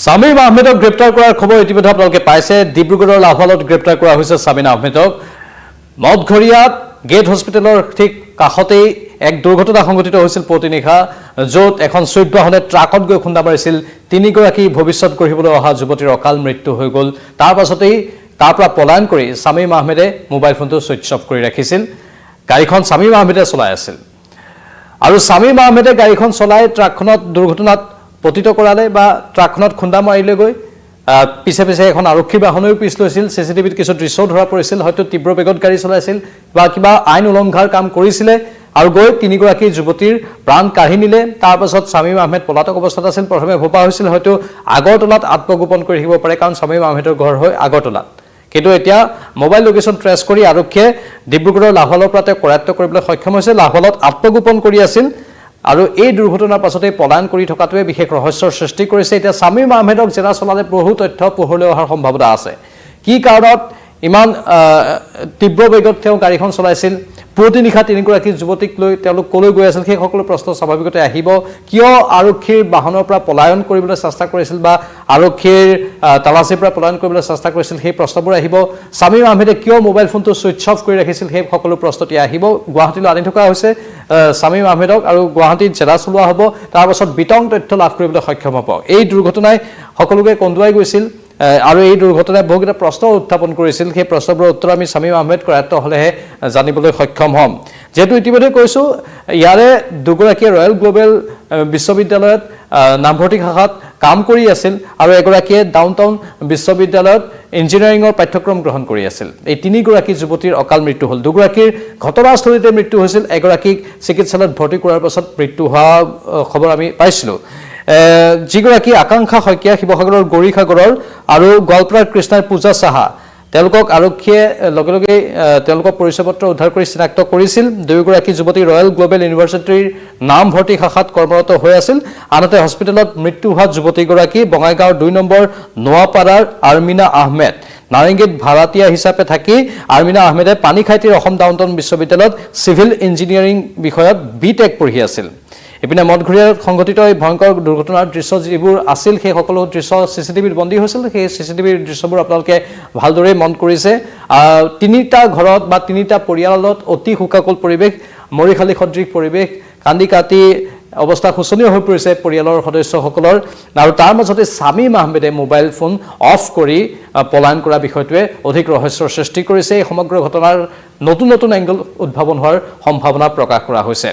সামিম আহমেদক গ্ৰেপ্তাৰ কৰাৰ খবৰ ইতিমধ্যে আপোনালোকে পাইছে। ডিব্ৰুগড়ৰ লাহোৱালত গ্ৰেপ্তাৰ কৰা হৈছে সামিম আহমেদক। মদঘৰীয়াত গেট হস্পিটেলৰ ঠিক কাষতেই এক দুৰ্ঘটনা সংঘটিত হৈছিল পুৱতি নিশা, য'ত এখন চুইফ্ট বাহনে ট্ৰাকত গৈ খুন্দা মাৰিছিল। তিনিগৰাকী ভৱিষ্যত গঢ়িবলৈ অহা যুৱতীৰ অকাল মৃত্যু হৈ গ'ল। তাৰ পাছতেই তাৰ পৰা পলায়ন কৰি সামিম আহমেদে মোবাইল ফোনটো ছুইচ অফ কৰি ৰাখিছিল। গাড়ীখন সামিম আহমেদে চলাই আছিল আৰু সামিম আহমেদে গাড়ীখন চলাই ট্ৰাকখনত দুৰ্ঘটনাত পতিত কৰালে বা ট্ৰাকখনত খুন্দা মাৰিলেগৈ। পিছে পিছে এখন আৰক্ষী বাহনেও পিছ লৈছিল। চিচিটিভিত কিছু দৃশ্যও ধৰা পৰিছিল। হয়তো তীব্ৰ বেগত গাড়ী চলাইছিল বা কিবা আইন উলংঘাৰ কাম কৰিছিলে আৰু গৈ তিনিগৰাকী যুৱতীৰ প্ৰাণ কাঢ়ি নিলে। তাৰ পাছত সামিম আহমেদ পলাতক অৱস্থাত আছিল। প্ৰথমে ভবা হৈছিল হয়তো আগৰতলাত আত্মগোপন কৰি থাকিব পাৰে, কাৰণ সামিম আহমেদৰ ঘৰ হয় আগৰতলাত। কিন্তু এতিয়া মোবাইল লোকেশ্যন ট্ৰেছ কৰি আৰক্ষীয়ে ডিব্ৰুগড়ৰ লাহোৱালৰ পৰা তেওঁ কৰায়ত্ব কৰিবলৈ সক্ষম হৈছে। লাহোৱালত আত্মগোপন কৰি আছিল আৰু এই দুৰ্ঘটনাৰ পাছতে পলায়ন কৰি থকাটোৱে বিশেষ ৰহস্যৰ সৃষ্টি কৰিছে। এতিয়া সামিম আহমেদক জেৰা চলালে বহু তথ্য পোহৰলৈ অহাৰ সম্ভাৱনা আছে। কি কাৰণত ইমান তীব্ৰ বেগত তেওঁ গাড়ীখন চলাইছিল, পুৱতি নিশা তিনিগৰাকী যুৱতীক লৈ তেওঁলোক কলৈ গৈ আছিল, সেই সকলো প্ৰশ্ন স্বাভাৱিকতে আহিব। কিয় আৰক্ষীৰ বাহনৰ পৰা পলায়ন কৰিবলৈ চেষ্টা কৰিছিল বা আৰক্ষীৰ তালাচীৰ পৰা পলায়ন কৰিবলৈ চেষ্টা কৰিছিল, সেই প্ৰশ্নবোৰ আহিব। সামিম আহমেদে কিয় মোবাইল ফোনটো ছুইচ অফ কৰি ৰাখিছিল, সেই সকলো প্ৰশ্ন এতিয়া আহিব। গুৱাহাটীলৈ আনি থকা হৈছে সামিম আহমেদক আৰু গুৱাহাটীত জেৰা চলোৱা হ'ব। তাৰপাছত বিতং তথ্য লাভ কৰিবলৈ সক্ষম হ'ব। এই দুৰ্ঘটনাই সকলোকে কন্দুৱাই গৈছিল আৰু এই দুৰ্ঘটনাই বহুকেইটা প্ৰশ্ন উত্থাপন কৰিছিল। সেই প্ৰশ্নবোৰৰ উত্তৰ আমি সামিম আহমেদ কৰায়ত্ব হ'লেহে জানিবলৈ সক্ষম হ'ম। যিহেতু ইতিমধ্যে কৈছোঁ, ইয়াৰে দুগৰাকীয়ে ৰয়েল গ্লোবেল বিশ্ববিদ্যালয়ত নামভৰ্তি শাখাত কাম কৰি আছিল আৰু এগৰাকীয়ে ডাউনটাউন বিশ্ববিদ্যালয়ত ইঞ্জিনিয়াৰিঙৰ পাঠ্যক্ৰম গ্ৰহণ কৰি আছিল। এই তিনিগৰাকী যুৱতীৰ অকাল মৃত্যু হ'ল। দুগৰাকীৰ ঘটনাস্থলীতে মৃত্যু হৈছিল, এগৰাকীক চিকিৎসালয়ত ভৰ্তি কৰাৰ পাছত মৃত্যু হোৱা খবৰ আমি পাইছিলোঁ। যিগৰাকী আকাংক্ষা শইকীয়া শিৱসাগৰৰ গৌৰীসাগৰৰ আৰু গোৱালপাৰাৰ কৃষ্ণাৰ পূজা সাহা, তেওঁলোকক আৰক্ষীয়ে লগে লগে তেওঁলোকৰ পৰিচয় পত্ৰ উদ্ধাৰ কৰি চিনাক্ত কৰিছিল। দুয়োগৰাকী যুৱতী ৰয়েল গ্লোবেল ইউনিভাৰ্চিটিৰ নামভৰ্তি শাখাত কৰ্মৰত হৈ আছিল। আনহাতে হস্পিটেলত মৃত্যু হোৱা যুৱতীগৰাকী বঙাইগাঁৱৰ ২ নম্বৰ নোৱাপাৰাৰ আৰ্মিনা আহমেদ। নাৰেংগীত ভাড়াতীয়া হিচাপে থাকি আৰ্মিনা আহমেদে পানীখাইটিৰ অসম ডাউনটাউন বিশ্ববিদ্যালয়ত চিভিল ইঞ্জিনিয়াৰিং বিষয়ত BTech পঢ়ি আছিল। ইপিনে মদঘৰীয়াত সংঘটিত এই ভয়ংকৰ দুৰ্ঘটনাৰ দৃশ্য যিবোৰ আছিল, সেই সকলো দৃশ্য চিচিটিভিত বন্দী হৈছিল। সেই চিচিটিভিৰ দৃশ্যবোৰ আপোনালোকে ভালদৰে মন কৰিছে। তিনিটা ঘৰত বা তিনিটা পৰিয়ালত অতি শোকাকুল পৰিৱেশ, মৰিশালী সদৃশ পৰিৱেশ, কান্দি কাটি অৱস্থা শোচনীয় হৈ পৰিছে পৰিয়ালৰ সদস্যসকলৰ। আৰু তাৰ মাজতে সামিম আহমেদে মোবাইল ফোন অফ কৰি পলায়ন কৰা বিষয়টোৱে অধিক ৰহস্যৰ সৃষ্টি কৰিছে। এই সমগ্ৰ ঘটনাৰ নতুন নতুন এংগল উদ্ভাৱন হোৱাৰ সম্ভাৱনা প্ৰকাশ কৰা হৈছে।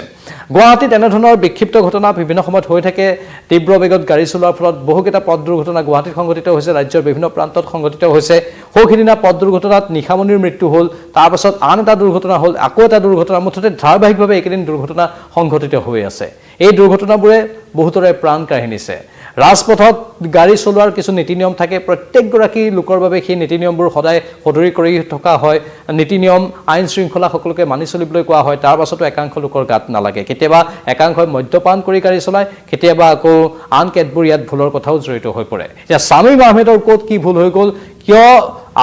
গুৱাহাটীত এনেধৰণৰ বিক্ষিপ্ত ঘটনা বিভিন্ন সময়ত হৈ থাকে। তীব্ৰ বেগত গাড়ী চলোৱাৰ ফলত বহুকেইটা পথ দুৰ্ঘটনা গুৱাহাটীত সংঘটিত হৈছে, ৰাজ্যৰ বিভিন্ন প্ৰান্তত সংঘটিত হৈছে। সৌসিদিনা পথ দুৰ্ঘটনাত নিশামণিৰ মৃত্যু হ'ল, তাৰপাছত আন এটা দুৰ্ঘটনা হ'ল, আকৌ এটা দুৰ্ঘটনা। মুঠতে ধাৰাবাহিকভাৱে এইকেইদিন দুৰ্ঘটনা সংঘটিত হৈ আছে। এই দুৰ্ঘটনাবোৰে বহুতৰে প্ৰাণ কাঢ়ি নিছে। ৰাজপথত গাড়ী চলোৱাৰ কিছু নীতি নিয়ম থাকে। প্ৰত্যেকগৰাকী লোকৰ বাবে সেই নীতি নিয়মবোৰ সদায় সদৰি কৰি থকা হয়। নীতি নিয়ম আইন শৃংখলা সকলোকে মানি চলিবলৈ কোৱা হয়। তাৰ পাছতো একাংশ লোকৰ গাত নালাগে। কেতিয়াবা একাংশই মদ্যপান কৰি গাড়ী চলায়, কেতিয়াবা আকৌ আন কেতবোৰ ইয়াত ভুলৰ কথাও জড়িত হৈ পৰে। এতিয়া সামিম আহমেদৰ ক'ত কি ভুল হৈ গ'ল, কিয়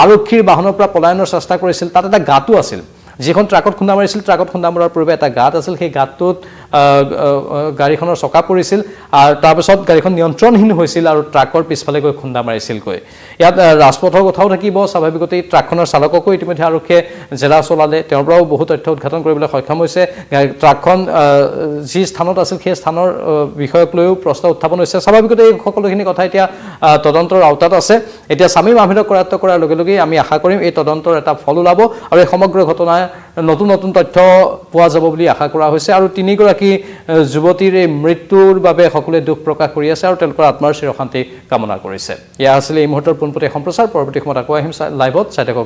আৰক্ষীৰ বাহনৰ পৰা পলায়নৰ চেষ্টা কৰিছিল, তাত এটা গাঁতো আছিল। যিখন ট্ৰাকত খুন্দা মাৰিছিল, ট্ৰাকত খুন্দা মৰাৰ পূৰ্বে এটা গাঁত আছিল। সেই গাঁতটোত গাড়ীখনৰ চকা পৰিছিল আৰু তাৰপিছত গাড়ীখন নিয়ন্ত্ৰণহীন হৈছিল আৰু ট্ৰাকৰ পিছফালে গৈ খুন্দা মাৰিছিলগৈ। ইয়াত ৰাজপথৰ কথাও থাকিব স্বাভাৱিকতেই। ট্ৰাকখনৰ চালককো ইতিমধ্যে আৰক্ষীয়ে জেৰা চলালে, তেওঁৰ পৰাও বহু তথ্য উদ্ঘাটন কৰিবলৈ সক্ষম হৈছে। ট্ৰাকখন যি স্থানত আছিল সেই স্থানৰ বিষয়ক লৈও প্ৰশ্ন উত্থাপন হৈছে। স্বাভাৱিকতে এই সকলোখিনি কথা এতিয়া তদন্তৰ আওতাত আছে। এতিয়া সামিম আহমেদক কৰায়ত্ব কৰাৰ লগে লগেই আমি আশা কৰিম এই তদন্তৰ এটা ফল ওলাব আৰু এই সমগ্ৰ ঘটনাই নতুন নতুন তথ্য পোৱা যাব বুলি আশা কৰা হৈছে। আৰু তিনিগৰাকী যুৱতীৰ এই মৃত্যুৰ বাবে সকলোৱে দুখ প্ৰকাশ কৰি আছে আৰু তেওঁলোকৰ আত্মাৰ চিৰশান্তি কামনা কৰিছে। এয়া আছিল এই মুহূৰ্তৰ পোনপটীয়া সম্প্ৰচাৰ। পৰৱৰ্তী সময়ত আকৌ আহিম লাইভত। চাই থাকক।